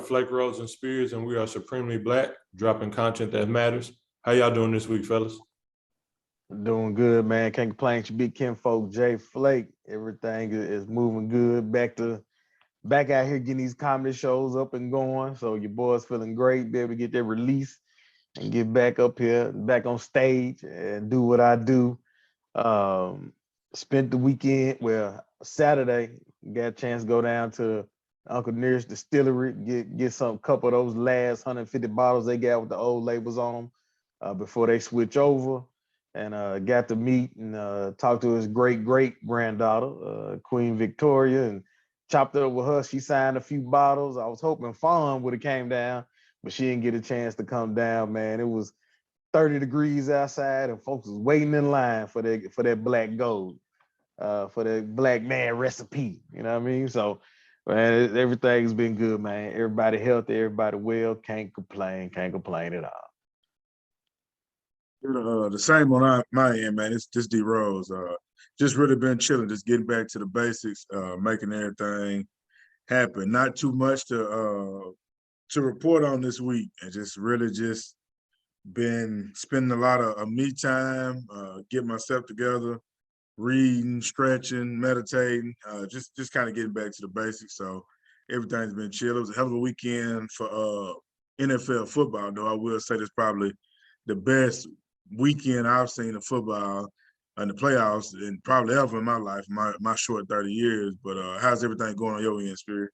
Flake, Rose, and Spears, and we are Supremely Black, dropping content that matters. How y'all doing this week, fellas? Doing good, man. Can't complain. It's your big kinfolk, Jay Flake. Everything is moving good. Back out here getting these comedy shows up and going. So your boy's feeling great. Be able to get that release and get back up here, back on stage and do what I do. Spent the weekend, Saturday, got a chance to go down to Uncle Nearest Distillery, get some couple of those last 150 bottles they got with the old labels on them before they switch over. And got to meet and talk to his great granddaughter, Queen Victoria, and chopped it up with her. She signed a few bottles. I was hoping Fawn would have came down, but she didn't get a chance to come down, man. It was 30 degrees outside and folks was waiting in line for that black gold, for that black man recipe. You know what I mean? So, man, everything's been good, man. Everybody healthy, everybody well. Can't complain at all. The same on my end, man. It's just D Rose. Just really been chilling, just getting back to the basics, making everything happen. Not too much to report on this week, and just really just been spending a lot of me time, getting myself together, reading, stretching, meditating, just kind of getting back to the basics. So everything's been chill. It was a hell of a weekend for NFL football, though I will say this probably the best weekend I've seen of football in the playoffs and probably ever in my life, my short 30 years. But how's everything going on your end, Spirit?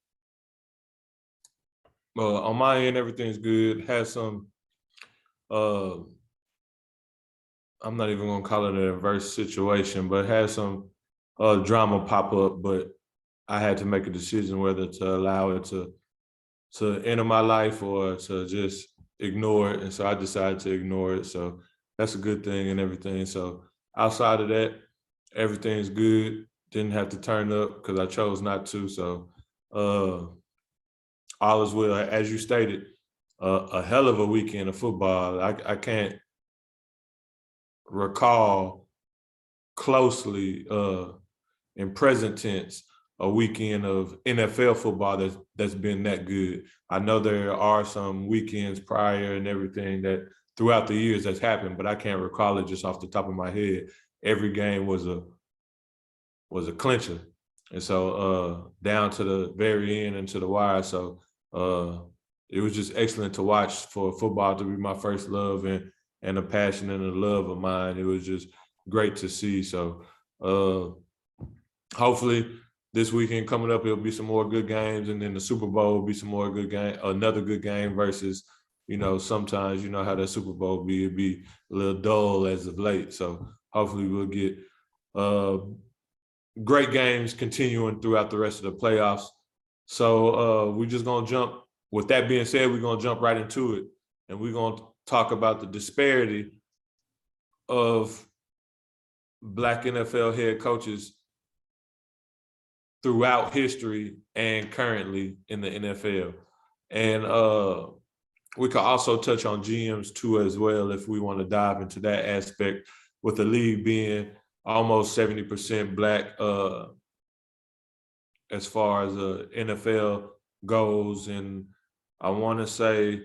Well, on my end, everything's good. Had some, I'm not even gonna call it an adverse situation, but had some drama pop up, but I had to make a decision whether to allow it to enter my life or to just ignore it. And so I decided to ignore it. So that's a good thing and everything. So outside of that, everything's good. Didn't have to turn up because I chose not to. So all is well. As you stated, a hell of a weekend of football. I can't recall closely in present tense a weekend of NFL football that's been that good. I know there are some weekends prior and everything that throughout the years that's happened, but I can't recall it just off the top of my head. Every game was a clincher. And so down to the very end and to the wire. So it was just excellent to watch for football to be my first love and a passion and a love of mine. It was just great to see. So hopefully this weekend coming up, it'll be some more good games, and then the Super Bowl will be some more good game, another good game versus, sometimes you know how that Super Bowl be, it'd be a little dull as of late. So hopefully we'll get great games continuing throughout the rest of the playoffs. So we're just gonna jump, with that being said, we're gonna jump right into it, and we're gonna talk about the disparity of Black NFL head coaches throughout history and currently in the NFL. And we could also touch on GMs too as well if we want to dive into that aspect, with the league being almost 70% Black as far as the NFL goes. And I want to say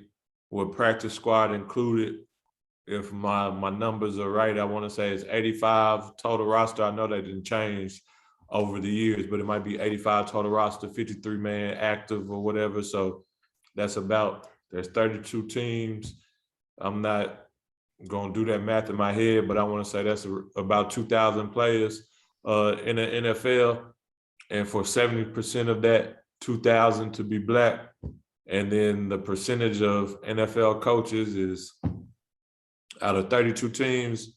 with practice squad included, if my numbers are right, I want to say it's 85 total roster. I know that didn't change over the years, but it might be 85 total roster, 53 man active or whatever. So that's there's 32 teams. I'm not going to do that math in my head, but I want to say that's about 2,000 players in the NFL. And for 70% of that 2,000 to be Black, and then the percentage of NFL coaches is out of 32 teams,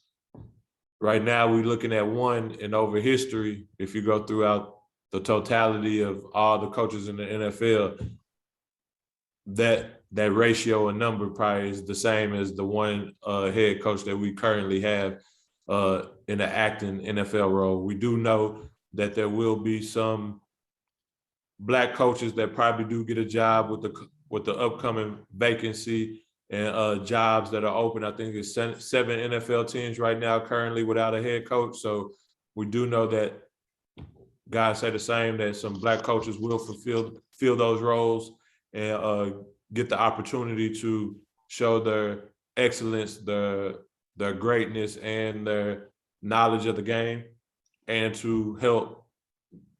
right now we're looking at one, and over history, if you go throughout the totality of all the coaches in the NFL, that ratio and number probably is the same as the one head coach that we currently have in the acting NFL role. We do know that there will be some Black coaches that probably do get a job with the upcoming vacancy and jobs that are open. I think it's 7 NFL teams right now currently without a head coach. So we do know that guys say the same, that some Black coaches will fill those roles. and get the opportunity to show their excellence, their greatness, and their knowledge of the game, and to help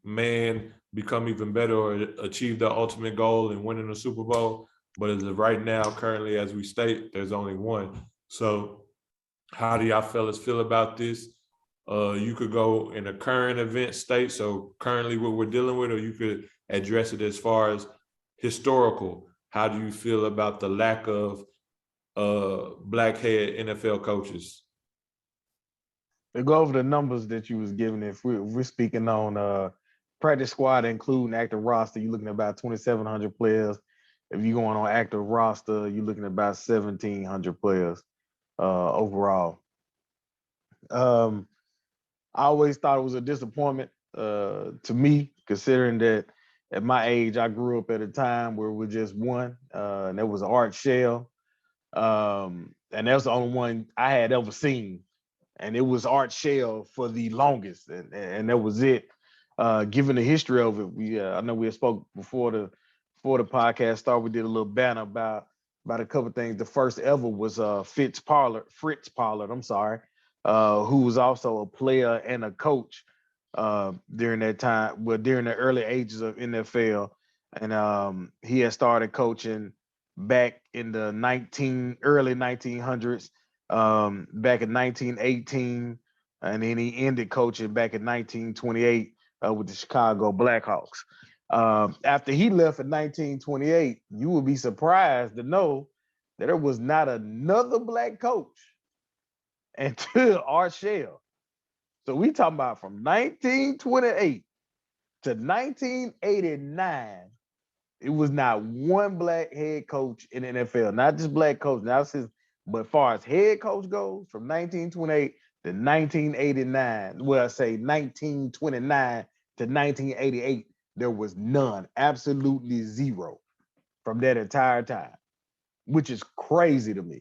man become even better or achieve their ultimate goal in winning a Super Bowl. But as of right now, currently, as we state, there's only one. So how do y'all fellas feel about this? You could go in a current event state, so currently what we're dealing with, or you could address it as far as historical. How do you feel about the lack of black head NFL coaches? To go over the numbers that you was giving, if we're speaking on practice squad, including active roster, you're looking at about 2,700 players. If you're going on active roster, you're looking at about 1,700 players overall. I always thought it was a disappointment to me, considering that at my age, I grew up at a time where we just one, and that was Art Shell. And that's the only one I had ever seen. And it was Art Shell for the longest, and that was it. Given the history of it, I know we had spoke before the podcast started. We did a little banner about a couple of things. The first ever was Fritz Pollard. I'm sorry, who was also a player and a coach during that time. Well, during the early ages of NFL, and he had started coaching back in the early 1900s. Back in 1918, and then he ended coaching back in 1928 with the Chicago Blackhawks. After he left in 1928, you would be surprised to know that there was not another black coach until Art Shell. So we talking about from 1928 to 1989. It was not one black head coach in the NFL, not just black coach. Now since, but as far as head coach goes, from 1928 to 1989, well, I say 1929 to 1988, there was none, absolutely zero from that entire time, which is crazy to me.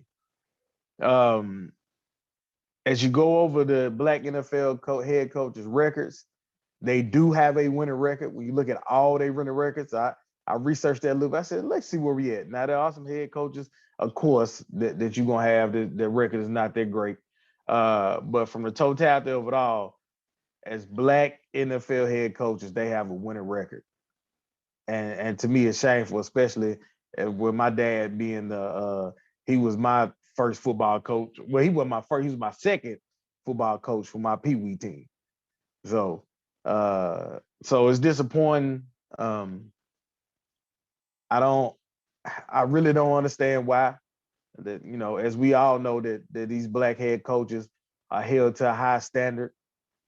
As you go over the black NFL head coaches records, they do have a winning record. When you look at all their winning records, I researched that a little bit. I said, let's see where we at. Now, there are some head coaches, of course, that you're going to have. The record is not that great. But from the totality of it all, as black NFL head coaches, they have a winning record. And to me, it's shameful, especially with my dad being he was my first football coach. Well, he wasn't my first, he was my second football coach for my Pee Wee team. So it's disappointing. I really don't understand why. That, as we all know, that these black head coaches are held to a high standard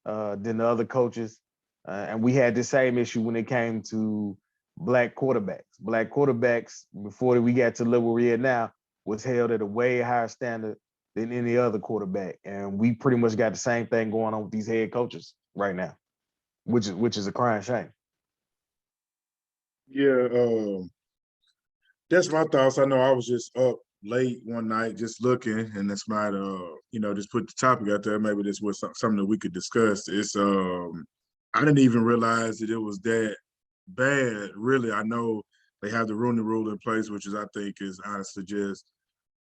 than the other coaches. And we had the same issue when it came to black quarterbacks. Black quarterbacks, before we got to the level we're at now, was held at a way higher standard than any other quarterback. And we pretty much got the same thing going on with these head coaches right now, which is a crying shame. Yeah, that's my thoughts. I know I was just up late one night just looking, and that's might just put the topic out there. Maybe this was something that we could discuss. It's I didn't even realize that it was that bad. Really, I know they have the Rooney Rule in place, which is, I think, is honestly just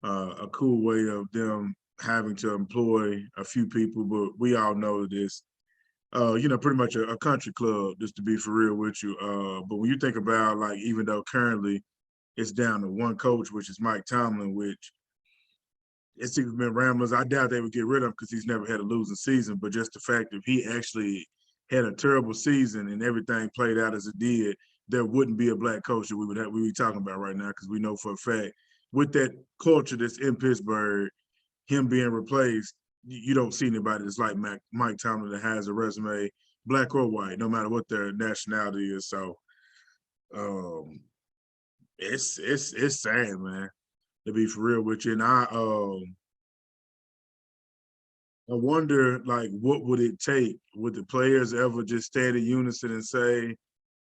a cool way of them having to employ a few people. But we all know this, pretty much a country club, just to be for real with you. But when you think about, like, even though currently it's down to one coach, which is Mike Tomlin, which it's even been ramblers. I doubt they would get rid of him because he's never had a losing season. But just the fact that he actually had a terrible season and everything played out as it did, there wouldn't be a black coach that we be talking about right now, because we know for a fact with that culture that's in Pittsburgh, him being replaced, you don't see anybody that's like Mike Tomlin that has a resume, black or white, no matter what their nationality is. So it's sad, man, to be for real with you. And I wonder, like, what would it take? Would the players ever just stand in unison and say,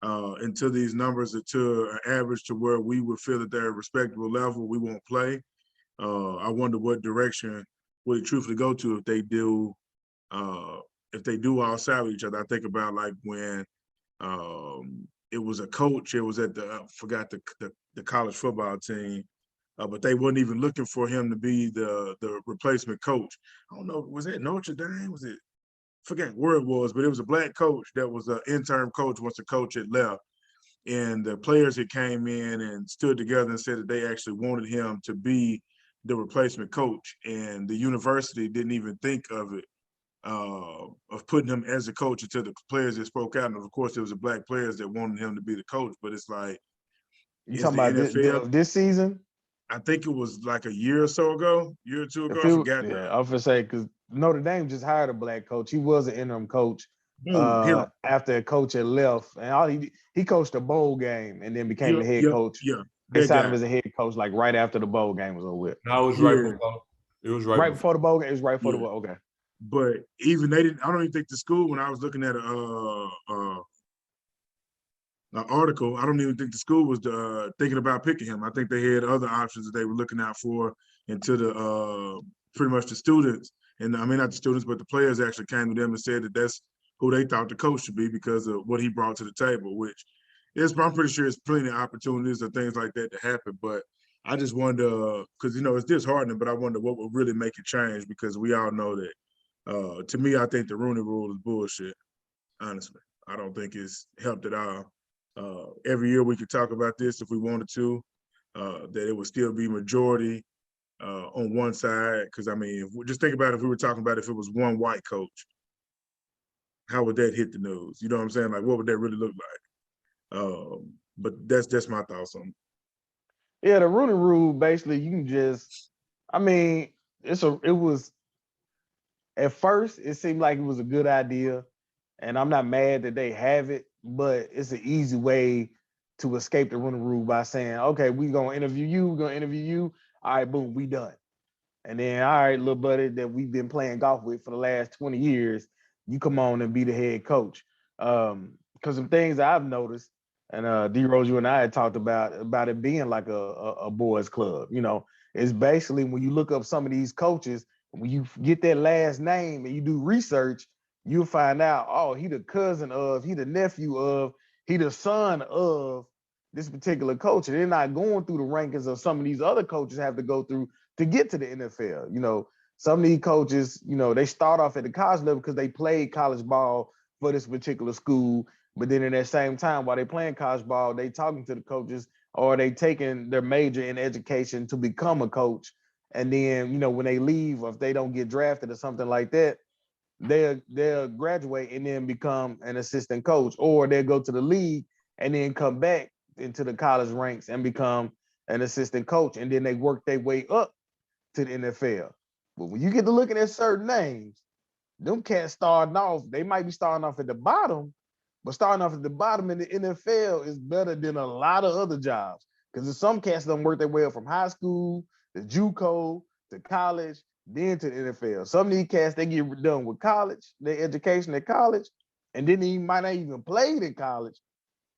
until these numbers are to an average to where we would feel that they're a respectable level, we won't play? I wonder what direction would it truthfully go to if they do all side with each other. I think about, like, when it was a coach. It was at the forgot the college football team, but they wasn't even looking for him to be the replacement coach. I don't know, was it Notre Dame? Was it? Forget where it was, but it was a black coach that was an interim coach once the coach had left. And the players had came in and stood together and said that they actually wanted him to be the replacement coach. And the university didn't even think of it, of putting him as a coach until the players that spoke out. And of course, there was the black players that wanted him to be the coach. But it's like, You is talking the about NFL? this season? I think it was like a year or so ago, year or two ago. If I it, forgot. yeah, I was gonna say because Notre Dame just hired a black coach. He was an interim coach Boom, him. after a coach had left, and all he coached a bowl game and then became the head Yep, coach. yeah. They That signed guy. him as a head coach like right after the bowl game was over with. No, it was Yeah. right before. It was right, Right before. before the bowl game. It was right before the Yeah. bowl. Okay. But even they didn't. I don't even think the school. When I was looking at an article, I don't even think the school was thinking about picking him. I think they had other options that they were looking out for, into the pretty much the students, and I mean not the students, but the players actually came to them and said that that's who they thought the coach should be because of what he brought to the table. Which is, I'm pretty sure, it's plenty of opportunities or things like that to happen. But I just wonder, because it's disheartening, but I wonder what would really make it change, because we all know that. To me, I think the Rooney Rule is bullshit. Honestly, I don't think it's helped at all. Every year we could talk about this if we wanted to, that it would still be majority on one side. Because I mean, just think about it, if we were talking about if it was one white coach, how would that hit the news? You know what I'm saying? Like, what would that really look like? But that's my thoughts on it. Yeah, the Rooney Rule basically you can just, I mean, it was at first it seemed like it was a good idea, and I'm not mad that they have it, but it's an easy way to escape the Rooney Rule by saying, okay, we're gonna interview you, we're gonna interview you. All right, boom, we done. And then, all right, little buddy that we've been playing golf with for the last 20 years, you come on and be the head coach. Because some things I've noticed, and D Rose, you and I had talked about it being like a boys club. It's basically when you look up some of these coaches, when you get their last name and you do research, you'll find out, oh, he the cousin of, he the nephew of, he the son of this particular coach. And they're not going through the rankings of some of these other coaches have to go through to get to the NFL. Some of these coaches, they start off at the college level because they played college ball for this particular school. But then in that same time, while they playing college ball, they talking to the coaches or they taking their major in education to become a coach. And then, when they leave, or if they don't get drafted or something like that, they'll graduate and then become an assistant coach, or they'll go to the league and then come back into the college ranks and become an assistant coach. And then they work their way up to the NFL. But when you get to looking at certain names, them cats starting off, they might be starting off at the bottom, but starting off at the bottom in the NFL is better than a lot of other jobs. Because there's some cats that work their way up from high school to JUCO to college, then to the NFL. Some of these cats, they get done with college, their education at college, and then they might not even played in college.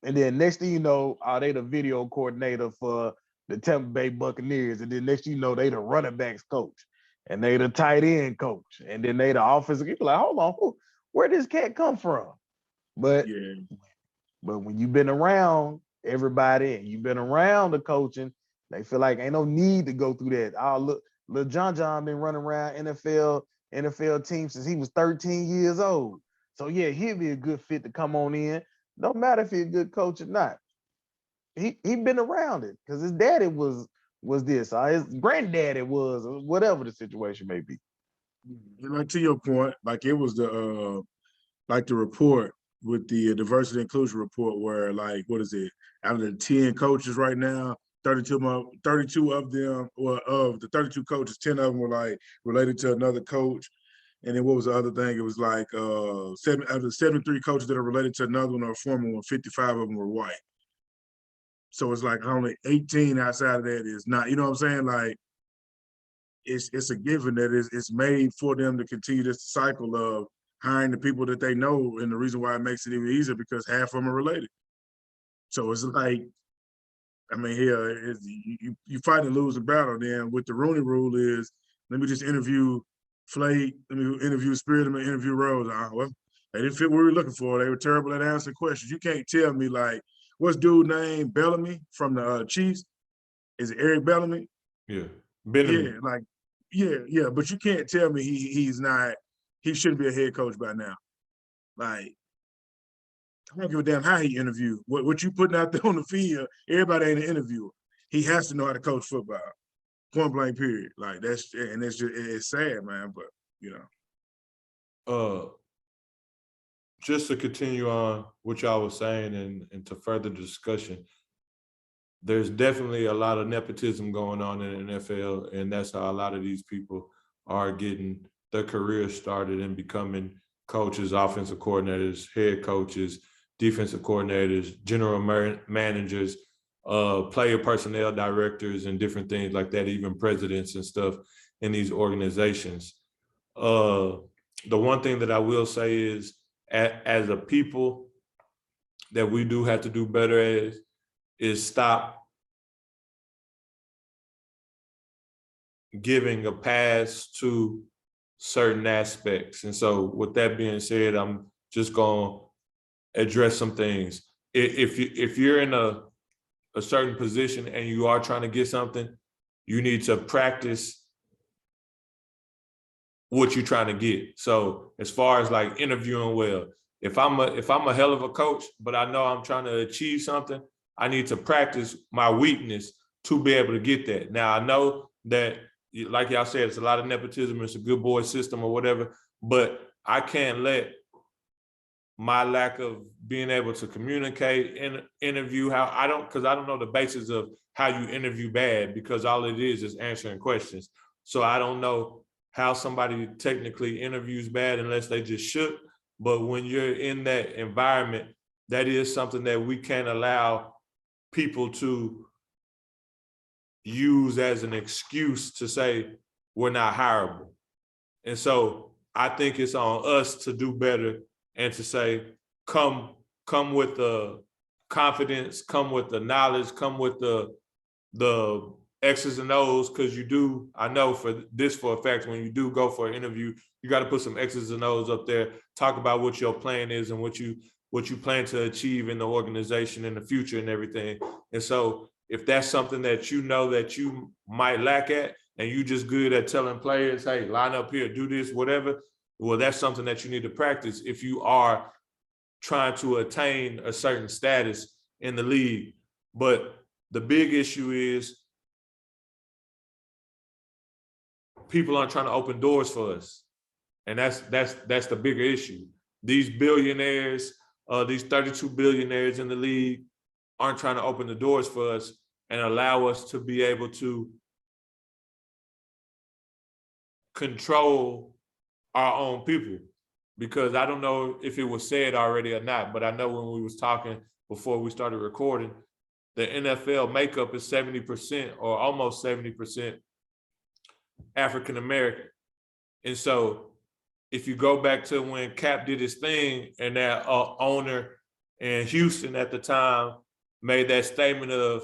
And then next thing you know, they the video coordinator for the Tampa Bay Buccaneers. And then next thing you know, they the running backs coach. And they the tight end coach. And then they the offensive. You're like, hold on, where did this cat come from? But when you've been around everybody and you've been around the coaching, they feel like ain't no need to go through that. Look, Lil John been running around NFL team since he was 13 years old. So yeah, he'd be a good fit to come on in. Don't matter if he's a good coach or not. He been around it because his daddy was this, his granddaddy was, or whatever the situation may be. Like, to your point, like it was the report with the diversity inclusion report, where, like, what is it? Out of the 10 coaches right now, 32 of them, or of the 32 coaches, 10 of them were like related to another coach. And then what was the other thing? It was like out of the 73 coaches that are related to another one or a former one, 55 of them were white. So it's like only 18 outside of that is not, you know what I'm saying? Like, it's a given that it's made for them to continue this cycle of hiring the people that they know. And the reason why it makes it even easier, because half of them are related. So it's like, I mean, here, you fight and lose the battle. Then with the Rooney Rule is, let me just interview Flake, let me interview Spirit, let me interview Rose. Well, they didn't fit what we were looking for. They were terrible at answering questions. You can't tell me, like, what's dude named Bellamy from the Chiefs? Is it Eric Bellamy? Yeah. Yeah, like, yeah, but you can't tell me he shouldn't be a head coach by now. Like, I don't give a damn how he interviewed. What you putting out there on the field, everybody ain't an interviewer. He has to know how to coach football. Point blank, period. Like it's sad, man, but Just to continue on what y'all was saying and to further discussion, there's definitely a lot of nepotism going on in the NFL, and that's how a lot of these people are getting their careers started and becoming coaches, offensive coordinators, head coaches, defensive coordinators, general managers, player personnel directors, and different things like that, even presidents and stuff in these organizations. The one thing that I will say is, as a people, that we do have to do better is stop giving a pass to certain aspects. And so with that being said, I'm just going to address some things. If you're in a certain position and you are trying to get something, you need to practice what you're trying to get. So as far as like interviewing well, if I'm a hell of a coach, but I know I'm trying to achieve something, I need to practice my weakness to be able to get that. Now I know that, like y'all said, it's a lot of nepotism, it's a good boy system or whatever, but I can't let my lack of being able to communicate and interview because I don't know the basis of how you interview bad, because all it is answering questions. So I don't know how somebody technically interviews bad unless they just should. But when you're in that environment, that is something that we can't allow people to use as an excuse to say we're not hireable. And so I think it's on us to do better and to say, come with the confidence, come with the knowledge, come with the X's and O's, because I know for a fact, when you do go for an interview, you got to put some X's and O's up there, talk about what your plan is and what you plan to achieve in the organization in the future and everything. And so if that's something that you know that you might lack at, and you just good at telling players, hey, line up here, do this, whatever, well, that's something that you need to practice if you are trying to attain a certain status in the league. But the big issue is people aren't trying to open doors for us. And that's the bigger issue. These billionaires, these 32 billionaires in the league aren't trying to open the doors for us and allow us to be able to control our own people. Because I don't know if it was said already or not, but I know when we was talking before we started recording, the NFL makeup is 70% or almost 70% African-American. And so if you go back to when Cap did his thing and that owner in Houston at the time made that statement of,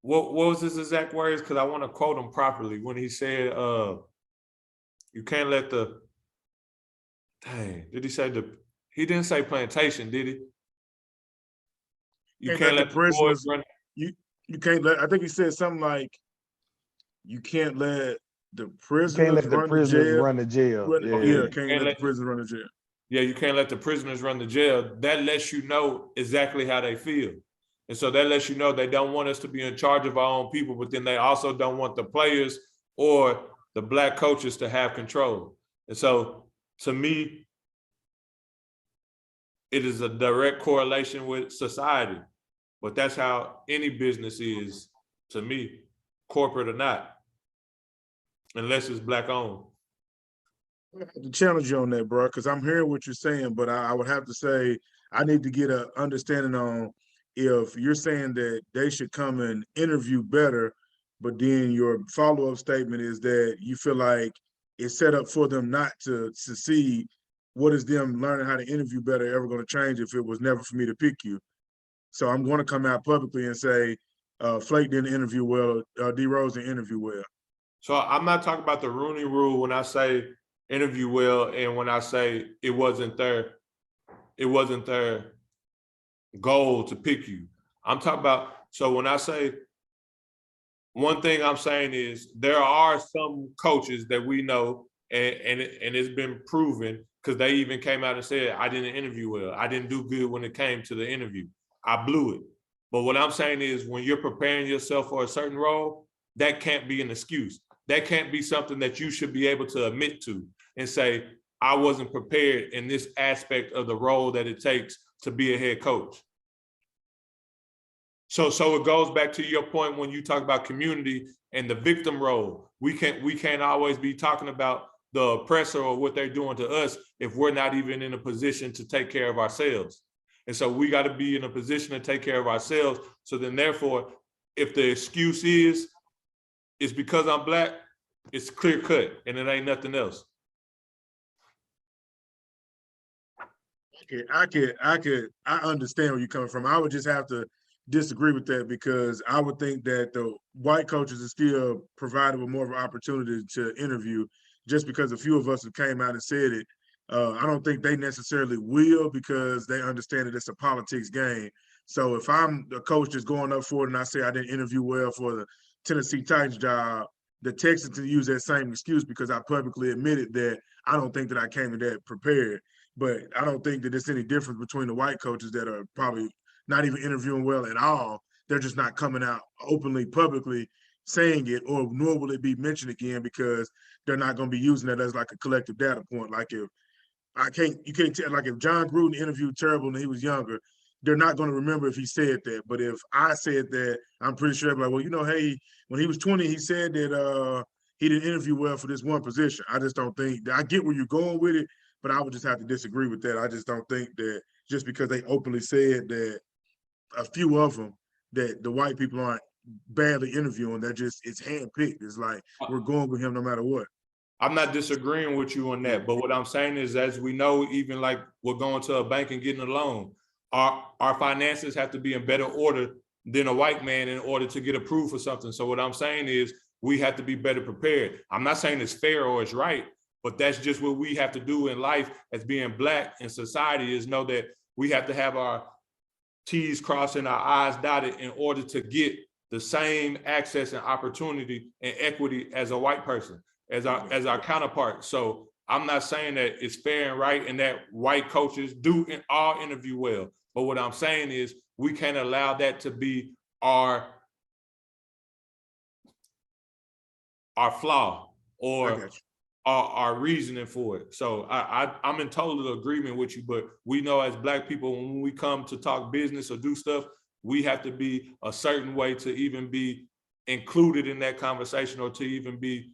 what was his exact words? Because I want to quote him properly when he said, you can't let did he say he didn't say plantation, did he? You can't let the boys run. You can't let, I think he said something like, you can't let the prisoners run the jail. Yeah, can't let the prisoners run the jail. Yeah, you can't let the prisoners run the jail. That lets you know exactly how they feel. And so that lets you know they don't want us to be in charge of our own people, but then they also don't want the players or the Black coaches to have control. And so to me, it is a direct correlation with society. But that's how any business is to me, corporate or not, unless it's Black owned. I have to challenge you on that, bro, because I'm hearing what you're saying, but I would have to say I need to get an understanding on if you're saying that they should come and interview better, but then your follow-up statement is that you feel like it's set up for them not to succeed. What is them learning how to interview better ever going to change if it was never for me to pick you? So I'm going to come out publicly and say, Flake didn't interview well, D Rose didn't interview well. So I'm not talking about the Rooney Rule when I say interview well, and when I say it wasn't their goal to pick you. I'm talking about, so when I say, one thing I'm saying is there are some coaches that we know, and it's been proven, because they even came out and said, I didn't interview well. I didn't do good when it came to the interview. I blew it. But what I'm saying is when you're preparing yourself for a certain role, that can't be an excuse. That can't be something that you should be able to admit to and say, I wasn't prepared in this aspect of the role that it takes to be a head coach. So it goes back to your point when you talk about community and the victim role. We can't always be talking about the oppressor or what they're doing to us if we're not even in a position to take care of ourselves. And so we got to be in a position to take care of ourselves. So then therefore, if the excuse is, it's because I'm Black, it's clear cut and it ain't nothing else. I understand where you're coming from. I would just have to disagree with that because I would think that the white coaches are still provided with more of an opportunity to interview just because a few of us have came out and said it. I don't think they necessarily will because they understand that it's a politics game. So if I'm the coach that's going up for it and I say I didn't interview well for the Tennessee Titans job, the Texans can use that same excuse because I publicly admitted that I don't think that I came to that prepared. But I don't think that there's any difference between the white coaches that are probably not even interviewing well at all. They're just not coming out openly, publicly saying it, or nor will it be mentioned again because they're not going to be using that as like a collective data point. Like if you can't tell, like if John Gruden interviewed terrible when he was younger, they're not going to remember if he said that. But if I said that, I'm pretty sure like, well, you know, hey, when he was 20, he said that he didn't interview well for this one position. I just don't think, I get where you're going with it, but I would just have to disagree with that. I just don't think that just because they openly said that a few of them, that the white people aren't badly interviewing, that just, it's handpicked. It's like, we're going with him no matter what. I'm not disagreeing with you on that, but what I'm saying is, as we know, even like we're going to a bank and getting a loan, our finances have to be in better order than a white man in order to get approved for something. So what I'm saying is we have to be better prepared. I'm not saying it's fair or it's right, but that's just what we have to do in life as being Black in society, is know that we have to have our T's crossed and our I's dotted in order to get the same access and opportunity and equity as a white person, as our counterpart. So I'm not saying that it's fair and right and that white coaches do all interview well. But what I'm saying is we can't allow that to be our flaw or our reasoning for it. So I'm in total agreement with you, but we know as Black people, when we come to talk business or do stuff, we have to be a certain way to even be included in that conversation or to even be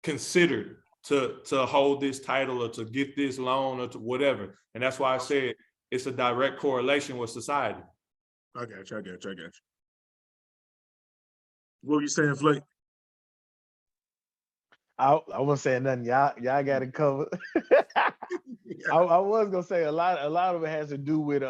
considered to hold this title or to get this loan or to whatever. And that's why I said it's a direct correlation with society. I got you. What were you saying, Flake? I wasn't saying nothing. Y'all got it covered. I was gonna say a lot of it has to do with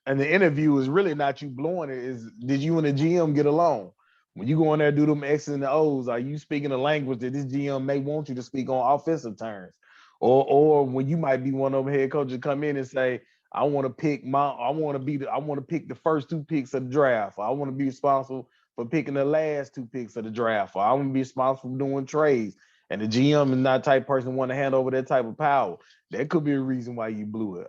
and the interview is really not you blowing it. Is did you and the GM get along? When you go in there do them X's and the O's, are you speaking a language that this GM may want you to speak on offensive terms? Or when you might be one of them head coaches come in and say, I want to pick the first 2 picks of the draft, or I want to be responsible for picking the last 2 picks of the draft, or I want to be responsible for doing trades. And the GM is not the type of person want to hand over that type of power. That could be a reason why you blew it.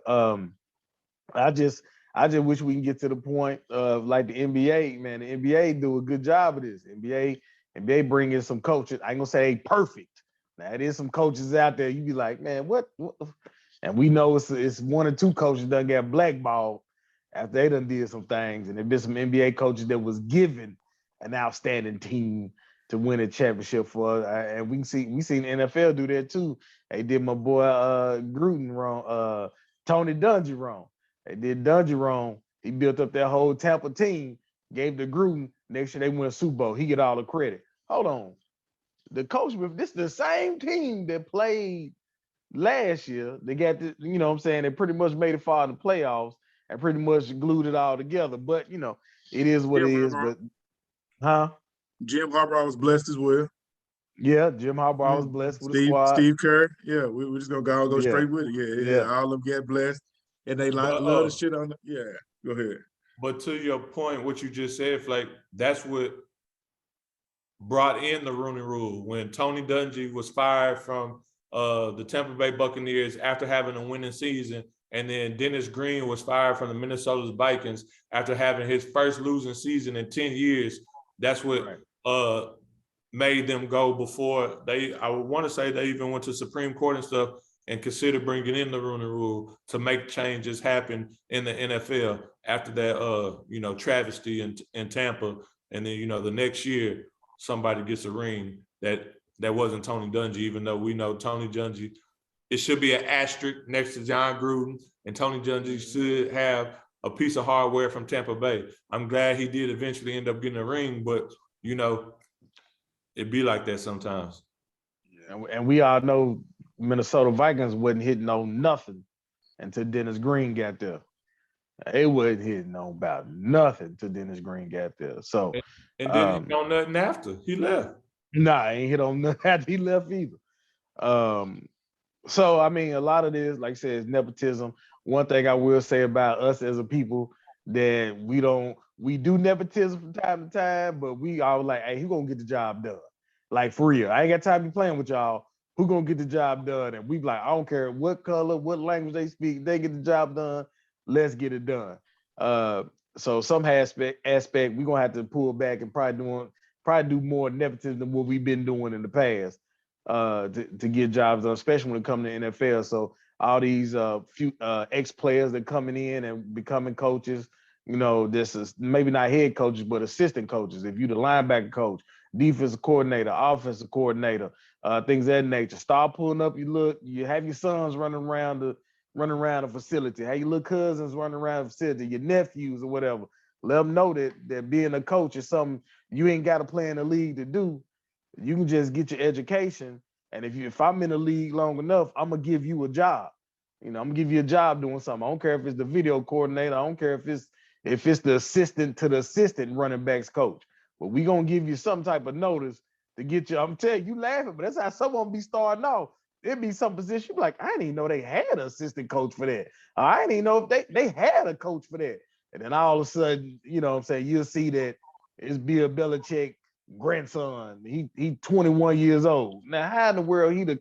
I just wish we can get to the point of like the NBA, man. The NBA do a good job of this. NBA bring in some coaches. I ain't gonna say they perfect. Now there's some coaches out there. You be like, man, what? And we know it's 1 or 2 coaches done got blackballed after they done did some things. And there's been some NBA coaches that was given an outstanding team to win a championship for. And we seen the NFL do that too. They did my boy Gruden wrong, Tony Dungy wrong. They did Dungy wrong. He built up that whole Tampa team, gave to Gruden. Next year they win a Super Bowl. He get all the credit. Hold on. The coach, this is the same team that played last year. They got the, you know what I'm saying? They pretty much made it far in the playoffs and pretty much glued it all together. But, you know, it is what it is. But, Jim Harbaugh was blessed as well. Yeah, Jim Harbaugh was blessed with a squad. Steve Kerr. Yeah, we're just going to go straight with it. Yeah. All of them get blessed. And they love the shit on the, Go ahead. But to your point, what you just said, like that's what brought in the Rooney Rule when Tony Dungy was fired from the Tampa Bay Buccaneers after having a winning season, and then Dennis Green was fired from the Minnesota Vikings after having his first losing season in 10 years. That's what made them go before they, I would want to say they even went to Supreme Court and stuff and considered bringing in the Rooney Rule to make changes happen in the NFL after that, travesty in Tampa. And then, the next year, somebody gets a ring that wasn't Tony Dungy, even though we know Tony Dungy, it should be an asterisk next to John Gruden, and Tony Dungy should have a piece of hardware from Tampa Bay. I'm glad he did eventually end up getting a ring, but it'd be like that sometimes. And we all know Minnesota Vikings wasn't hitting on nothing until Dennis Green got there. They wasn't hitting on about nothing until Dennis Green got there. So and then he on nothing after he left. Nah, ain't hit on nothing after he left either. So I mean, a lot of this, like I said, is nepotism. One thing I will say about us as a people that we do nepotism from time to time, but we all like, hey, who gonna get the job done? Like for real, I ain't got time to be playing with y'all. Who gonna get the job done? And we be like, I don't care what color, what language they speak, they get the job done. Let's get it done. So some aspect we're gonna have to pull back and probably do more nepotism than what we've been doing in the past to get jobs done, especially when it comes to NFL. So all these few ex-players that coming in and becoming coaches, this is maybe not head coaches, but assistant coaches. If you the linebacker coach, defensive coordinator, offensive coordinator, things of that nature. Start pulling up you have your sons running around the facility, have your little cousins running around the facility, your nephews or whatever. Let them know that being a coach is something you ain't got to play in the league to do. You can just get your education. And if I'm in the league long enough, I'm gonna give you a job. I'm gonna give you a job doing something. I don't care if it's the video coordinator. I don't care if it's the assistant to the assistant running backs coach. But we gonna give you some type of notice to get you. I'm telling you, laughing, but that's how someone be starting off. It'd be some position, you be like, I didn't even know they had an assistant coach for that. I didn't even know if they had a coach for that. And then all of a sudden, you'll see that it's Bill Belichick grandson. He 21 years old. Now, how in the world he the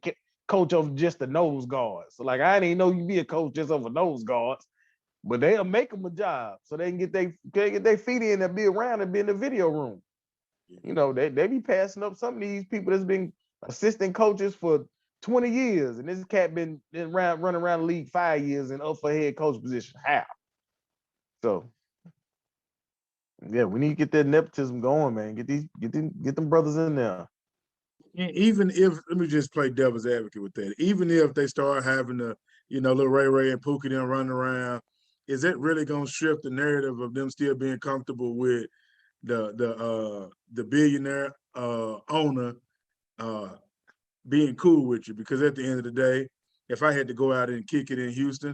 coach of just the nose guards? So like, I didn't even know you be a coach just over nose guards, but they'll make them a job so they can get their feet in and be around and be in the video room. They be passing up some of these people that's been assistant coaches for 20 years, and this cat been running around the league 5 years and up for head coach position. How? So yeah, we need to get that nepotism going, man. Get them brothers in there. And even if, let me just play devil's advocate with that. Even if they start having the, little Ray and Pookie them running around, is that really gonna shift the narrative of them still being comfortable with the billionaire owner being cool with you? Because at the end of the day, if I had to go out and kick it in Houston,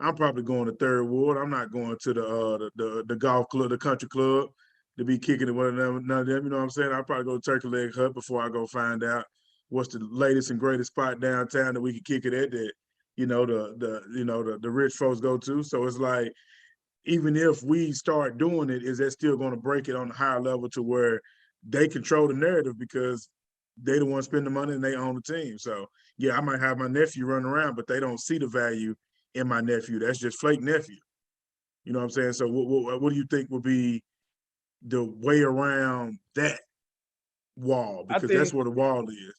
I'm probably going to Third Ward. I'm not going to the golf club, the country club, to be kicking it with none of them. You know what I'm saying? I'll probably go to Turkey Leg Hut before I go find out what's the latest and greatest spot downtown that we can kick it at that, the rich folks go to. So it's like, even if we start doing it, is that still going to break it on a higher level to where they control the narrative because they the ones spend the money and they own the team? So yeah, I might have my nephew running around, but they don't see the value in my nephew. That's just flake nephew. You know what I'm saying? So what do you think would be the way around that wall? Because that's where the wall is.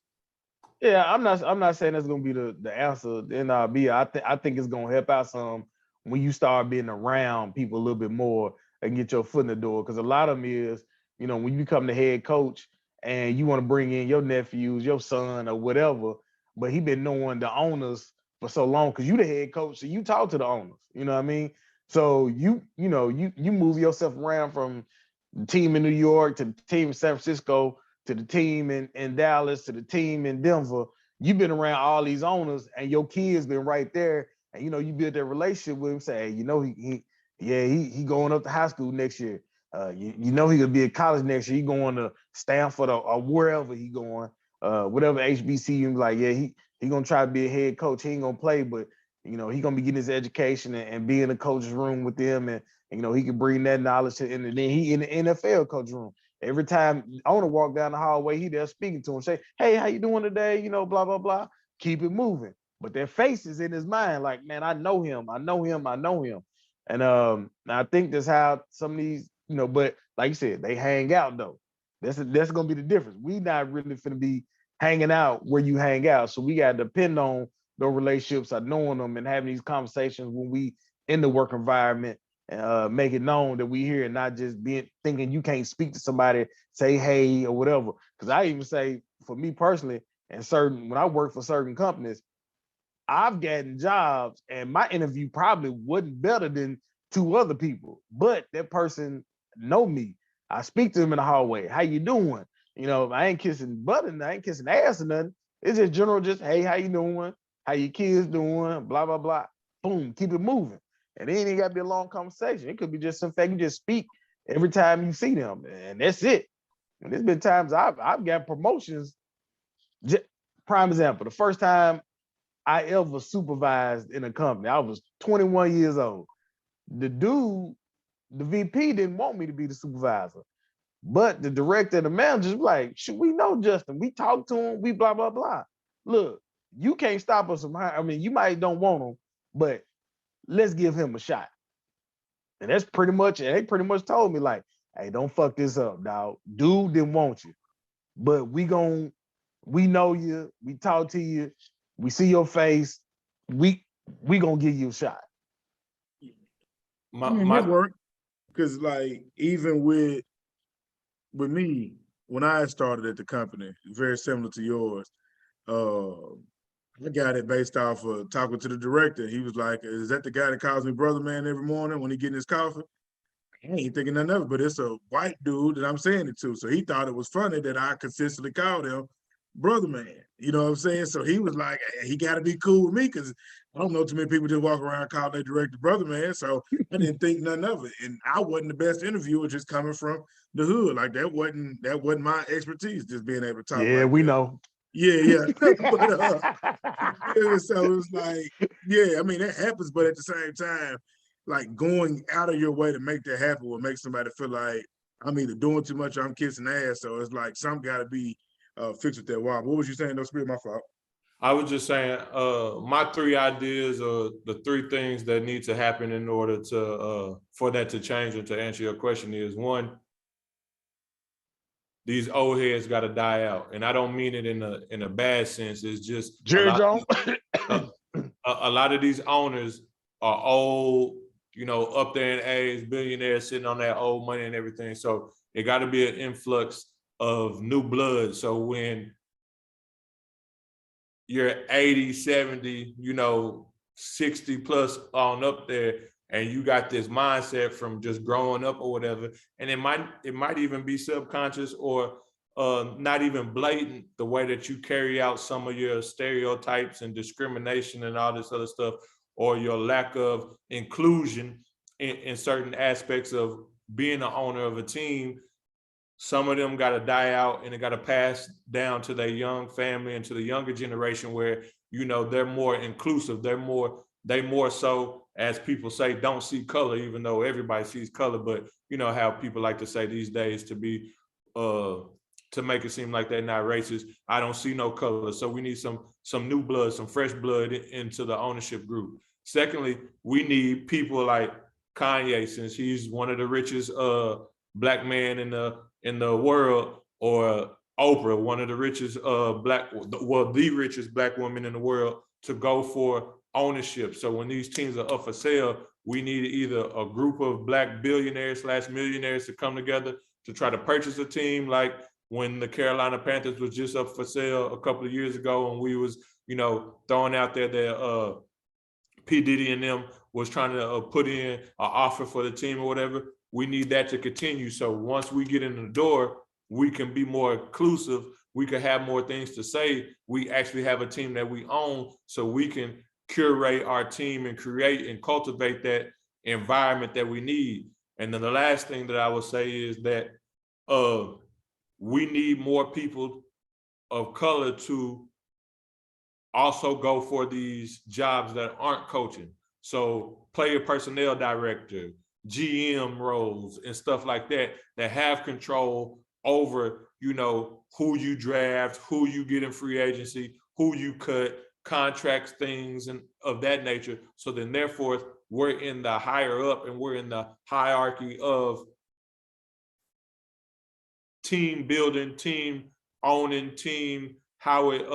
Yeah, I'm not saying that's gonna be the answer. NRB. I think it's gonna help out some when you start being around people a little bit more and get your foot in the door. Because a lot of them is, when you become the head coach and you want to bring in your nephews, your son, or whatever, but he been knowing the owners for so long because you the head coach, so you talk to the owners. You know what I mean? So you move yourself around from the team in New York to the team in San Francisco to the team in Dallas to the team in Denver. You've been around all these owners, and your kids been right there, and you build that relationship with him. Say, hey, he going up to high school next year. He gonna be at college next year. He going to Stanford or wherever he going, whatever HBCU. Like, yeah, he gonna try to be a head coach. He ain't gonna play, but he gonna be getting his education and be in the coach's room with them And, he can bring that knowledge to, and then he in the NFL coach room. Every time owner walk down the hallway, he there speaking to him, say, "Hey, how you doing today?" Blah blah blah. Keep it moving. But their face is in his mind, like, man, I know him, I know him, I know him. And I think that's how some of these, but like you said, they hang out though. That's gonna be the difference. We not really finna be hanging out where you hang out. So we gotta depend on those relationships, of knowing them and having these conversations when we in the work environment, make it known that we here and not just being thinking you can't speak to somebody, say hey or whatever. Because I even say, for me personally, and when I work for certain companies, I've gotten jobs and my interview probably wasn't better than 2 other people, but that person know me. I speak to them in the hallway. How you doing? I ain't kissing butt and I ain't kissing ass or nothing. It's just general, just, hey, how you doing? How your kids doing? Blah, blah, blah. Boom, keep it moving. And it ain't got to be a long conversation. It could be just some fact you just speak every time you see them, and that's it. And there's been times I've got promotions. Prime example, the first time I ever supervised in a company, I was 21 years old. The dude, the VP, didn't want me to be the supervisor, but the director and the manager was like, "Should we know Justin? We talked to him. We blah blah blah. Look, you can't stop us from hiring. I mean, you might don't want him, but let's give him a shot." And that's pretty much it. They pretty much told me, like, "Hey, don't fuck this up, dog. Dude didn't want you, but we know you. We talk to you. We see your face. We gonna give you a shot." It worked. Because like even with me, when I started at the company, very similar to yours, I got it based off of talking to the director. He was like, "Is that the guy that calls me brother man every morning when he getting his coffee?" I ain't thinking nothing of it, but it's a white dude that I'm saying it to. So he thought it was funny that I consistently called him brother man. You know what I'm saying? So he was like, "Hey, he got to be cool with me because I don't know too many people just walk around calling their director brother man." So I didn't think nothing of it. And I wasn't the best interviewer just coming from the hood. Like that wasn't my expertise, just being able to talk Yeah, like we that. know. Yeah. So it was like, yeah, I mean, that happens, but at the same time, like going out of your way to make that happen will make somebody feel like I'm either doing too much or I'm kissing ass. So it's like some got to be fixed with that wall. What was you saying? No, Spirit, my fault. I was just saying, my 3 ideas are the 3 things that need to happen in order to for that to change. And to answer your question is, 1, these old heads got to die out, and I don't mean it in a bad sense. It's just Jerry Jones. a lot of these owners are old, up there in age, billionaires sitting on that old money and everything. So it got to be an influx of new blood. So when you're 80, 70, 60 plus on up there, and you got this mindset from just growing up or whatever, and it might even be subconscious or not even blatant, the way that you carry out some of your stereotypes and discrimination and all this other stuff, or your lack of inclusion in certain aspects of being an owner of a team. Some of them got to die out, and it got to pass down to their young family and to the younger generation where, they're more inclusive. They more so, as people say, don't see color, even though everybody sees color. But how people like to say these days to be, to make it seem like they're not racist. I don't see no color. So we need some new blood, some fresh blood into the ownership group. Secondly, we need people like Kanye, since he's one of the richest Black men in the world, or Oprah, one of the richest the richest Black woman in the world, to go for ownership. So when these teams are up for sale, we need either a group of Black billionaires / millionaires to come together to try to purchase a team, like when the Carolina Panthers was just up for sale a couple of years ago, and we was, throwing out there that P. Diddy and them was trying to put in an offer for the team or whatever. We need that to continue. So once we get in the door, we can be more inclusive. We can have more things to say. We actually have a team that we own, so we can curate our team and create and cultivate that environment that we need. And then the last thing that I would say is that we need more people of color to also go for these jobs that aren't coaching. So player personnel director, GM roles and stuff like that have control over, you know, who you draft, who you get in free agency, who you cut, contracts, things and of that nature. So then therefore we're in the higher up and we're in the hierarchy of team building, team owning, team how it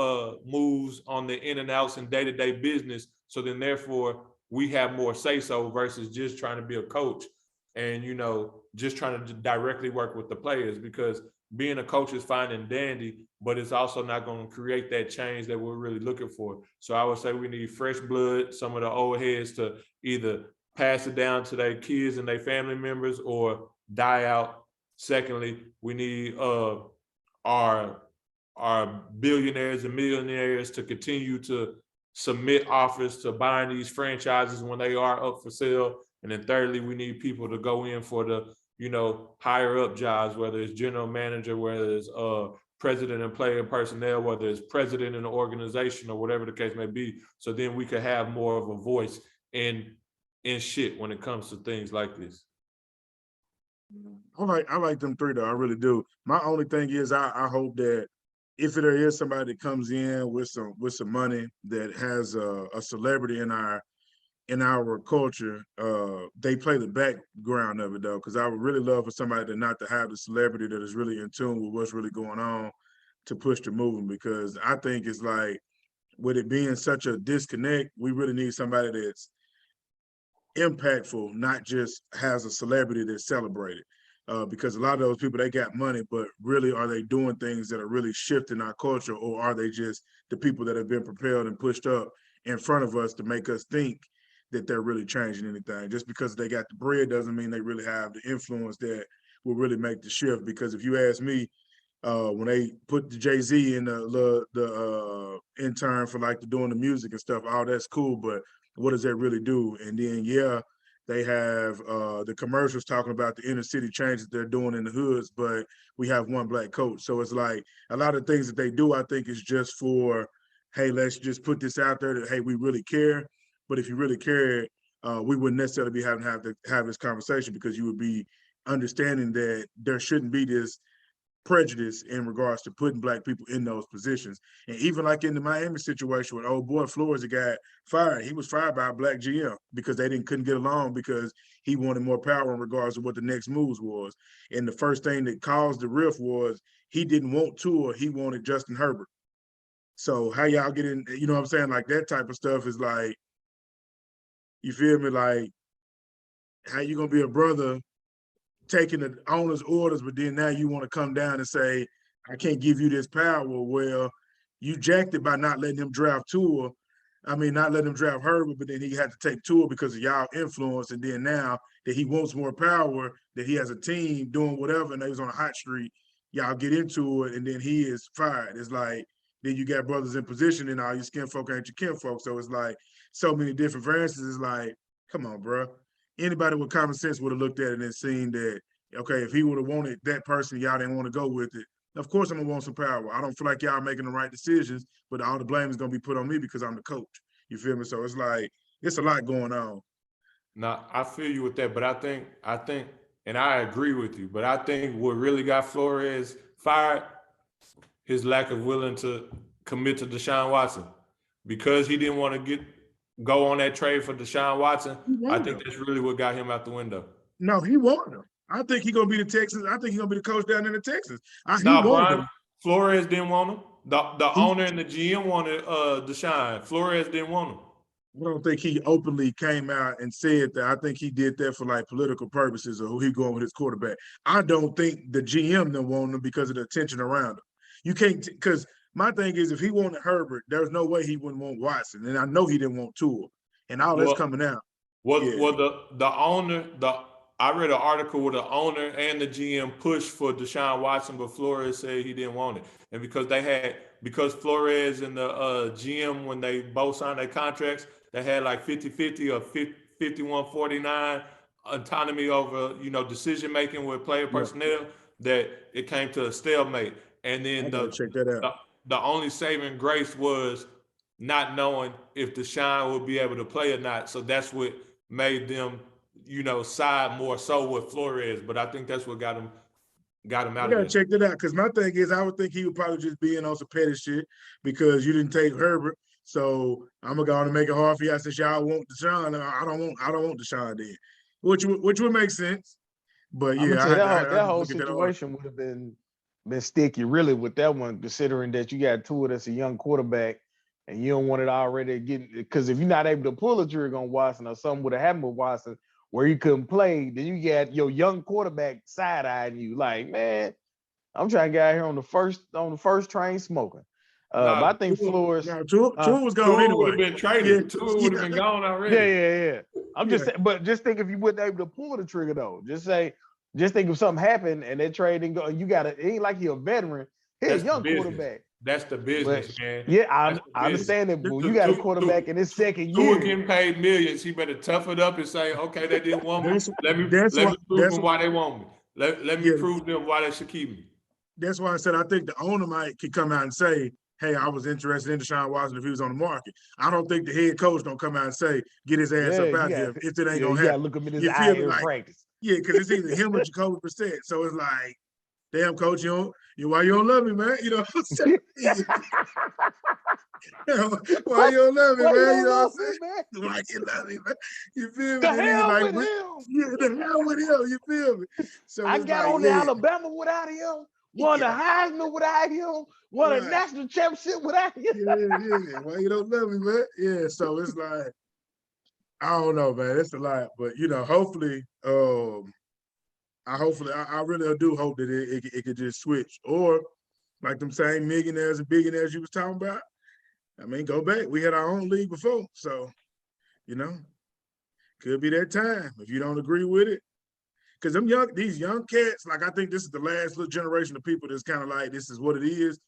moves on the in and outs and day-to-day business. So then therefore we have more say so versus just trying to be a coach and, you know, just trying to directly work with the players, because being a coach is fine and dandy, but it's also not going to create that change that we're really looking for. So I would say we need fresh blood, some of the old heads to either pass it down to their kids and their family members or die out. Secondly, we need our billionaires and millionaires to continue to submit offers to buying these franchises when they are up for sale. And then thirdly, we need people to go in for the, you know, higher up jobs, whether it's general manager, whether it's president and player personnel, whether it's president in the organization or whatever the case may be. So then we could have more of a voice in shit when it comes to things like this. I like them three though. I really do. My only thing is I hope that if there is somebody that comes in with some money that has a celebrity in our culture, they play the background of it though, because I would really love for somebody to not to have the celebrity that is really in tune with what's really going on to push the movement. Because I think it's like, with it being such a disconnect, we really need somebody that's impactful, not just has a celebrity that's celebrated. Because a lot of those people, they got money, but really, are they doing things that are really shifting our culture, or are they just the people that have been propelled and pushed up in front of us to make us think that they're really changing anything? Just because they got the bread doesn't mean they really have the influence that will really make the shift. Because if you ask me, when they put the Jay-Z in the intern for like doing the music and stuff, all that's cool, but what does that really do? And then, yeah, they have the commercials talking about the inner city changes they're doing in the hoods, but we have one black coach. So it's like a lot of things that they do, I think, is just for, hey, let's just put this out there that, hey, we really care. But if you really care, we wouldn't necessarily be having to have this conversation, because you would be understanding that there shouldn't be this prejudice in regards to putting black people in those positions. And even like in the Miami situation when old boy Flores got fired, he was fired by a black GM because they couldn't get along, because he wanted more power in regards to what the next moves was. And the first thing that caused the rift was he didn't want Tua, he wanted Justin Herbert. So how y'all get in, you know what I'm saying? Like that type of stuff is like, you feel me? Like, how you gonna be a brother taking the owner's orders, but then now you want to come down and say, I can't give you this power? Well, you jacked it by not letting him draft Tua. I mean, not letting him draft Herbert, but then he had to take Tua because of y'all influence. And then now that he wants more power, that he has a team doing whatever, and they was on a hot streak, y'all get into it, and then he is fired. It's like, then you got brothers in position, and all your skin folk ain't your kin folk. So it's like so many different variances. It's like, come on, bro. Anybody with common sense would have looked at it and seen that, okay, if he would have wanted that person, y'all didn't want to go with it. Of course, I'm gonna want some power. I don't feel like y'all making the right decisions, but all the blame is gonna be put on me because I'm the coach. You feel me? So it's like, it's a lot going on. Now, I feel you with that, but I think, and I agree with you, but I think what really got Flores fired, his lack of willing to commit to Deshaun Watson. Because he didn't want to go on that trade for Deshaun Watson, I think that's really what got him out the window. No, he wanted him. I think he's gonna be the Texans. I think he's gonna be the coach down in the Texans. No, Brian, Flores didn't want him. The owner and the GM wanted Deshaun. Flores didn't want him. I don't think he openly came out and said that. I think he did that for like political purposes, or who he going with his quarterback. I don't think the GM didn't want him because of the attention around him. You can't, because my thing is, if he wanted Herbert, there's no way he wouldn't want Watson. And I know he didn't want Tua. And all that's coming out. The owner, I read an article where the owner and the GM pushed for Deshaun Watson, but Flores said he didn't want it. And because Flores and the GM, when they both signed their contracts, they had like 50-50 or 51-49 autonomy over, decision making with player personnel, that it came to a stalemate. And then check that out. The only saving grace was not knowing if Deshaun would be able to play or not. So that's what made them side more so with Flores, but I think that's what got him I out of gotta there. check that out because my thing is, I would think he would probably just be in on some petty shit because you didn't take Herbert. So I'm gonna go on and make it hard for y'all since y'all want Deshaun. I don't want Deshaun then, which would make sense. But I'm gonna yeah, tell you that I whole, had that to whole look at that order. situation would have been sticky, really, with that one, considering that you got Tua that's a young quarterback, and you don't want it already getting, because if you're not able to pull the trigger on Watson, or something would have happened with Watson where he couldn't play, then you got your young quarterback side eyeing you, like, man, I'm trying to get out here on the first train smoking. But Nah, I think Flores. Now Tua was gone Tua would anyway. have been Yeah, traded. Tua would have been gone already. Yeah. I'm just Yeah. saying, but just think if you wasn't able to pull the trigger though. Just think if something happened and that trade didn't go, and you got it ain't like you're a veteran. He's a That's the young business. quarterback. That's the business, But man. yeah, That's the I understand that, but you business. got a quarterback in his second Tua year. getting paid millions. He better tough it up and say, okay, they didn't want me. Let me That's prove them why they want me. Let me Yeah. prove them why they should keep me. That's why I said I think the owner could come out and say, "Hey, I was interested in Deshaun Watson if he was on the market." I don't think the head coach gonna come out and say, "Get his ass up out here," if it ain't gonna you happen. gotta look him in his You eye feel me? in Like, practice. yeah, because it's either him or Jacoby Brissett. So it's like, damn, coach, why you don't love me, man? You know what I'm saying? Why you don't love me, man? You know what I'm saying? Why you love me, man? You feel me? The Then he's hell like, with him. yeah, the hell with him. You feel me? So I it's got like, on to Alabama without him. Won the Heisman without him. Won a Right. national championship without him. Yeah. Why you don't love me, man? Yeah. So it's like, I don't know, man. It's a lot, but hopefully, I really do hope that it could just switch, or like them same millionaires and billionaires you was talking about. I mean, go back. We had our own league before, so could be that time if you don't agree with it. Because these young cats, like I think this is the last little generation of people that's kind of like, this is what it is.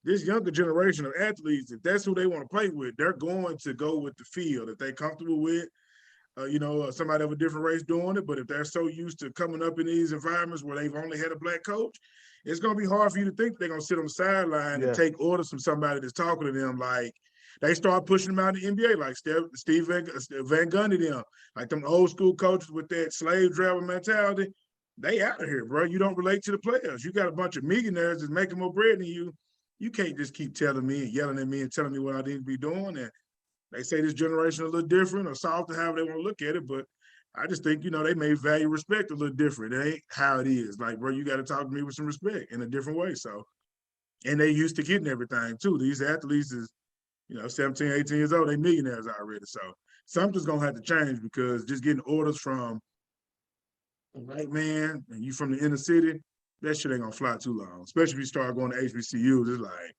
This younger generation of athletes, if that's who they want to play with, they're going to go with the field if they're comfortable with. Somebody of a different race doing it, but if they're so used to coming up in these environments where they've only had a black coach, it's going to be hard for you to think they're going to sit on the sideline and take orders from somebody that's talking to them. Like, they start pushing them out in the NBA, like Steve Van Gundy, them, like them old school coaches with that slave driver mentality. They out of here, bro. You don't relate to the players. You got a bunch of millionaires that's making more bread than you. You can't just keep telling me and yelling at me and telling me what I need to be doing. And they say this generation a little different or soft, however they want to look at it, but I just think, they may value respect a little different. It ain't how it is. Like, bro, you got to talk to me with some respect in a different way. So, and they used to getting everything too. These athletes is, 17, 18 years old, they millionaires already. So something's going to have to change because just getting orders from a white man and you from the inner city, that shit ain't going to fly too long, especially if you start going to HBCUs. It's like,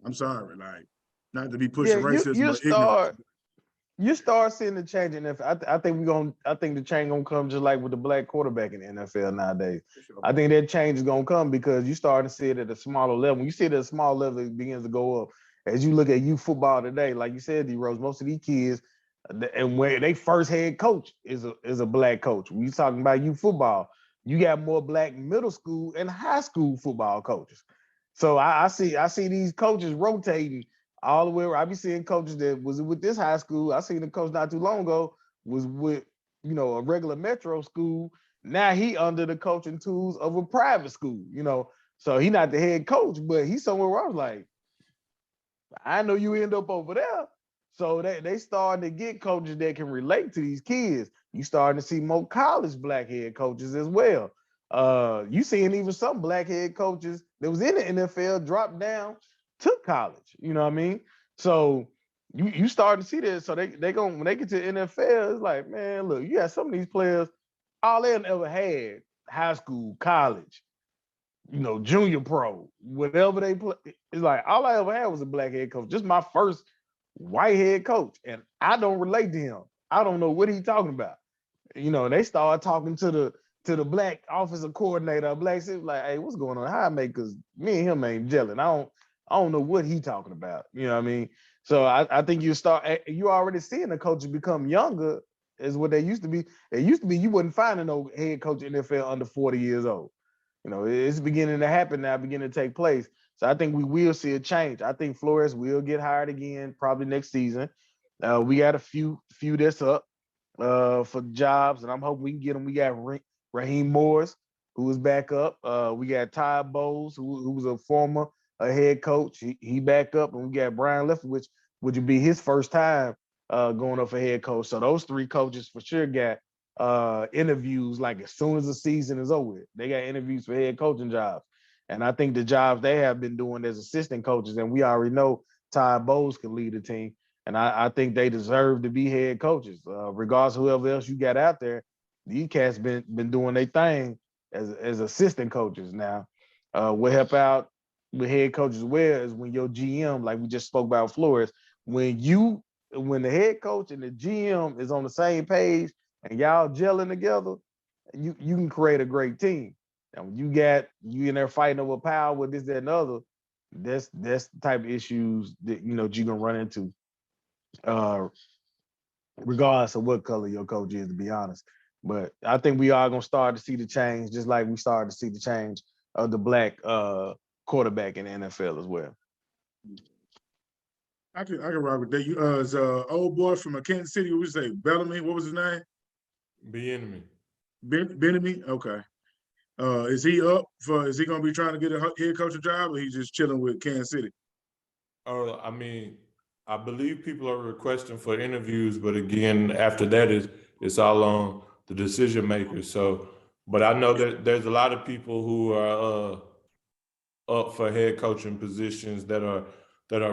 I'm sorry, like, not to be pushing racism or ignorance. You start seeing the change in NFL. I think the change gonna come just like with the black quarterback in the NFL nowadays. Sure. I think that change is gonna come because you start to see it at a smaller level. When you see it at a small level, it begins to go up. As you look at youth football today, like you said, D-Rose, most of these kids, and where they first head coach is a black coach. When you talking about youth football, you got more black middle school and high school football coaches. So I see these coaches rotating all the way around. I be seeing coaches that was with this high school. I seen a coach not too long ago was with, a regular metro school. Now he under the coaching tools of a private school, So he not the head coach, but he's somewhere where I was like, I know you end up over there. So they starting to get coaches that can relate to these kids. You starting to see more college black head coaches as well. You seeing even some black head coaches that was in the NFL drop down to college. You know what I mean? So you starting to see this. So they going when they get to the NFL, it's like, man, look, you got some of these players, all they ever had, high school, college, junior pro, whatever they play. It's like all I ever had was a black head coach. Just my first white head coach, and I don't relate to him. I don't know what he's talking about. They start talking to the black offensive coordinator, black city, like, hey, what's going on? How I make? Because me and him ain't gelling. I don't know what he talking about. You know what I mean? So I think you already seeing the coaches become younger is what they used to be. It used to be you wouldn't find no head coach in the NFL under 40 years old. It's beginning to happen now, beginning to take place. So I think we will see a change. I think Flores will get hired again probably next season. We got a few that's up. for jobs, and I'm hoping we can get them. We got Raheem Morris, who is back up. We got Ty Bowles, who was a former head coach. He back up, and we got Brian Leftwich, which would be his first time going up for head coach. So those three coaches for sure got interviews like as soon as the season is over. They got interviews for head coaching jobs. And I think the jobs they have been doing as assistant coaches, and we already know Ty Bowles can lead the team. And I think they deserve to be head coaches. Regardless of whoever else you got out there, these cats been doing their thing as assistant coaches now. What help out with head coaches well is when your GM, like we just spoke about Flores, when the head coach and the GM is on the same page and y'all gelling together, you can create a great team. And when you in there fighting over power with this, that, and other, that's the type of issues that you're gonna run into. Regardless of what color your coach is, to be honest. But I think we are gonna start to see the change, just like we started to see the change of the black quarterback in the NFL as well. I can rock with that. You is old boy from Kansas City, what would you say, Bellamy? What was his name? Bieniemy. Benemy? Okay. Is he gonna be trying to get a head coaching job, or he just chilling with Kansas City? I mean, I believe people are requesting for interviews, but again, after that it's all on the decision makers. So, but I know that there's a lot of people who are up for head coaching positions that are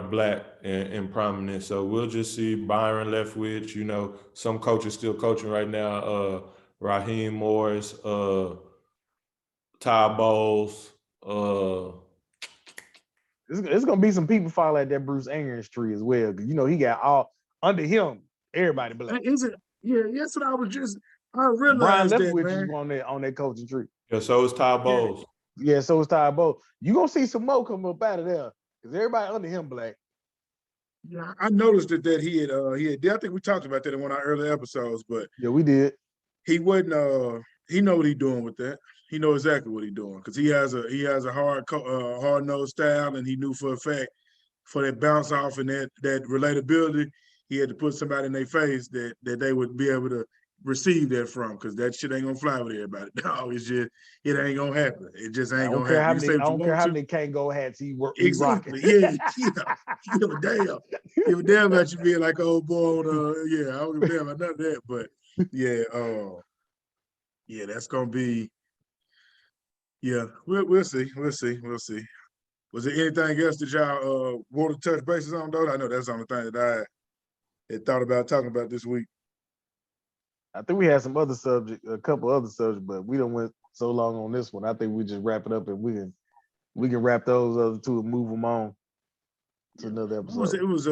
black and prominent. So we'll just see Byron Leftwich. Some coaches still coaching right now. Raheem Morris, Ty Bowles. It's gonna be some people fall like that Bruce Arians tree as well, because he got all under him. Everybody black. Is it? Yeah, that's what I Brian realized that, Leftwich is man. on that coaching tree. Yeah, so is Ty Bowles. Yeah, so is Ty Bowles. You gonna see some more come up out of there because everybody under him black. Yeah, I noticed that he had I think we talked about that in one of our early episodes, but yeah, we did. He wasn't. He know what he's doing with that. He know exactly what he's doing because he has a hard nosed style, and he knew for a fact for that bounce off and that relatability, he had to put somebody in their face that they would be able to receive that from, because that shit ain't gonna fly with everybody. No, it ain't gonna happen. It just ain't gonna happen. I don't care how many Kango hats he exactly. rocking. Yeah. Give a damn. Give a damn about you being like old boy on I don't give a damn about none of that. But yeah, yeah, that's gonna be. Yeah, we'll see. Was there anything else that y'all want to touch bases on, though? I know that's the only thing that I had thought about talking about this week. I think we had some other subject, a couple other subjects, but we don't went so long on this one. I think we just wrap it up, and we can wrap those other two and move them on to another episode. It was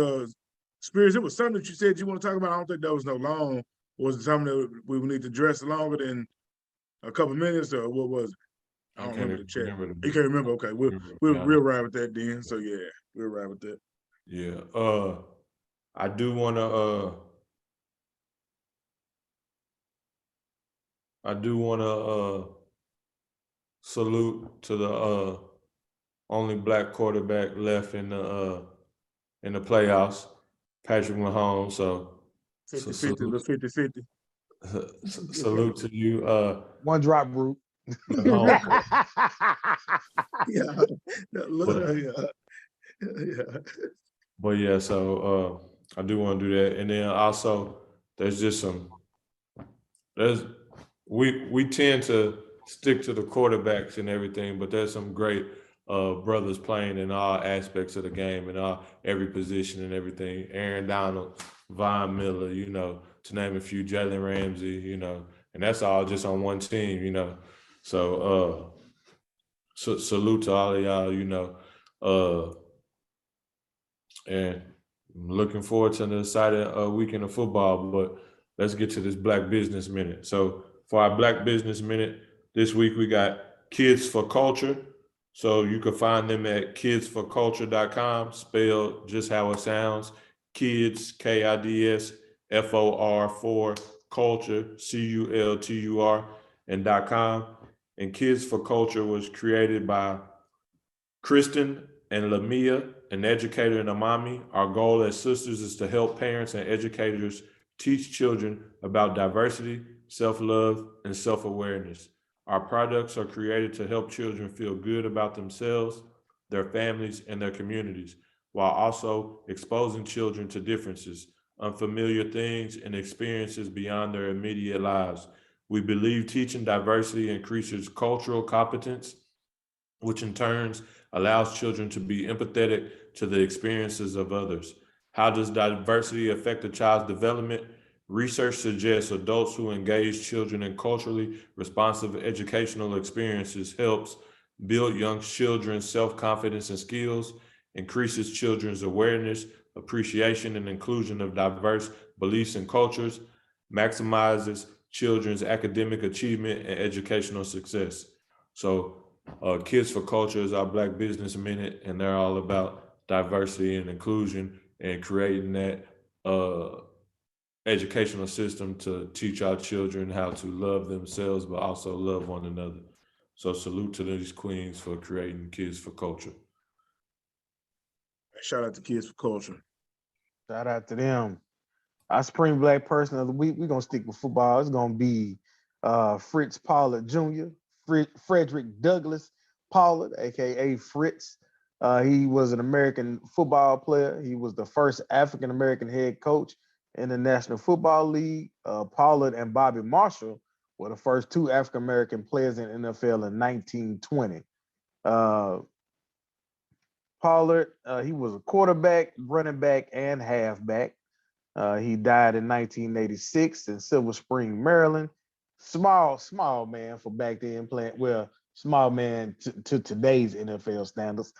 Spears. It was something that you said you want to talk about. I don't think that was no long. Was it something that we would need to address longer than a couple minutes, or what was it? I don't remember the chat. You can't remember? Okay, we'll ride with that then. So yeah, we'll ride with that. Yeah. I do want to salute to the only black quarterback left in the playoffs, Patrick Mahomes. So 50-50. Salute to you. One drop group. Yeah. But yeah, so I do want to do that. And then also there's just we tend to stick to the quarterbacks and everything, but there's some great brothers playing in all aspects of the game and every position and everything. Aaron Donald, Von Miller, to name a few, Jalen Ramsey, and that's all just on one team, So salute to all of y'all, and I'm looking forward to an exciting weekend of football, but let's get to this Black Business Minute. So for our Black Business Minute this week, we got Kids for Culture. So you can find them at kidsforculture.com, spelled just how it sounds. Kids, KIDS, FOR, for culture, CULTUR, and .com. And Kids for Culture was created by Kristen and Lamia, an educator and a mommy. Our goal as sisters is to help parents and educators teach children about diversity, self-love, and self-awareness. Our products are created to help children feel good about themselves, their families, and their communities, while also exposing children to differences, unfamiliar things, and experiences beyond their immediate lives. We believe teaching diversity increases cultural competence, which in turns allows children to be empathetic to the experiences of others. How does diversity affect a child's development? Research suggests adults who engage children in culturally responsive educational experiences helps build young children's self-confidence and skills, increases children's awareness, appreciation, and inclusion of diverse beliefs and cultures, maximizes children's academic achievement and educational success. So Kids for Culture is our Black Business Minute, and they're all about diversity and inclusion and creating that educational system to teach our children how to love themselves, but also love one another. So salute to these queens for creating Kids for Culture. Shout out to Kids for Culture. Shout out to them. Our Supreme Black Person of the Week, we're going to stick with football. It's going to be Fritz Pollard Jr., Frederick Douglass Pollard, aka Fritz. He was an American football player. He was the first African-American head coach in the National Football League. Pollard and Bobby Marshall were the first two African-American players in NFL in 1920. Pollard, he was a quarterback, running back, and halfback. He died in 1986 in Silver Spring, Maryland. Small man for back then playing, well, small man to today's NFL standards.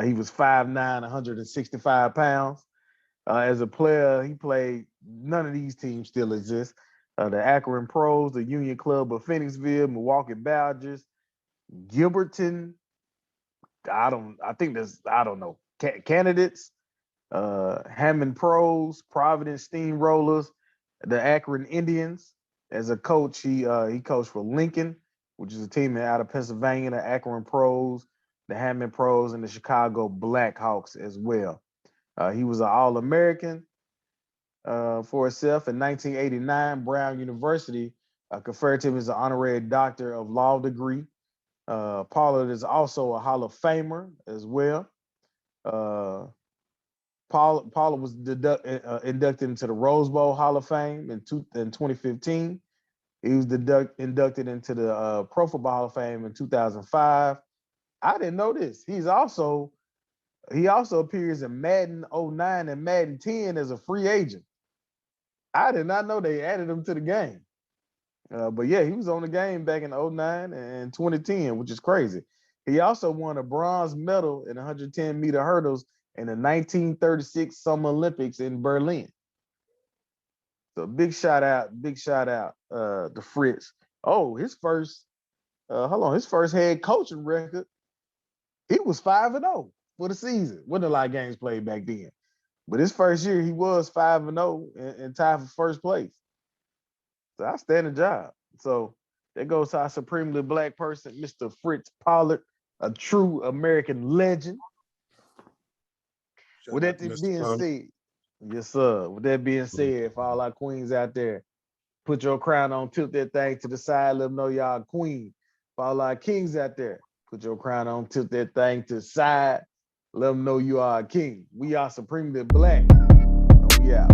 He was 5'9", 165 pounds. As a player, he played, none of these teams still exist. The Akron Pros, the Union Club of Phoenixville, Milwaukee Badgers, Gilberton, I don't know, candidates, Hammond Pros, Providence Steamrollers, the Akron Indians. As a coach, he coached for Lincoln, which is a team out of Pennsylvania, the Akron Pros, the Hammond Pros, and the Chicago Blackhawks as well. He was an All-American for himself. In 1989, Brown University conferred him as an honorary doctor of law degree. Pollard is also a Hall of Famer as well. Pollard was inducted into the Rose Bowl Hall of Fame in 2015. He was inducted into the Pro Football Hall of Fame in 2005. I didn't know this. He also appears in Madden 09 and Madden 10 as a free agent. I did not know they added him to the game. But yeah, he was on the game back in 09 and 2010, which is crazy. He also won a bronze medal in 110-meter hurdles in the 1936 Summer Olympics in Berlin. So big shout out to Fritz. Oh, his first head coaching record, he was 5-0 for the season. Wasn't a lot of games played back then. But his first year, he was 5-0 and tied for first place. So outstanding job. So that goes to our supremely Black person, Mr. Fritz Pollard, a true American legend. With that being said, yes, sir. With that being said, for all our queens out there, put your crown on, tilt that thing to the side, let them know y'all a queen. For all our kings out there, put your crown on, tilt that thing to the side, let them know you are a king. We are supremely Black. And we out.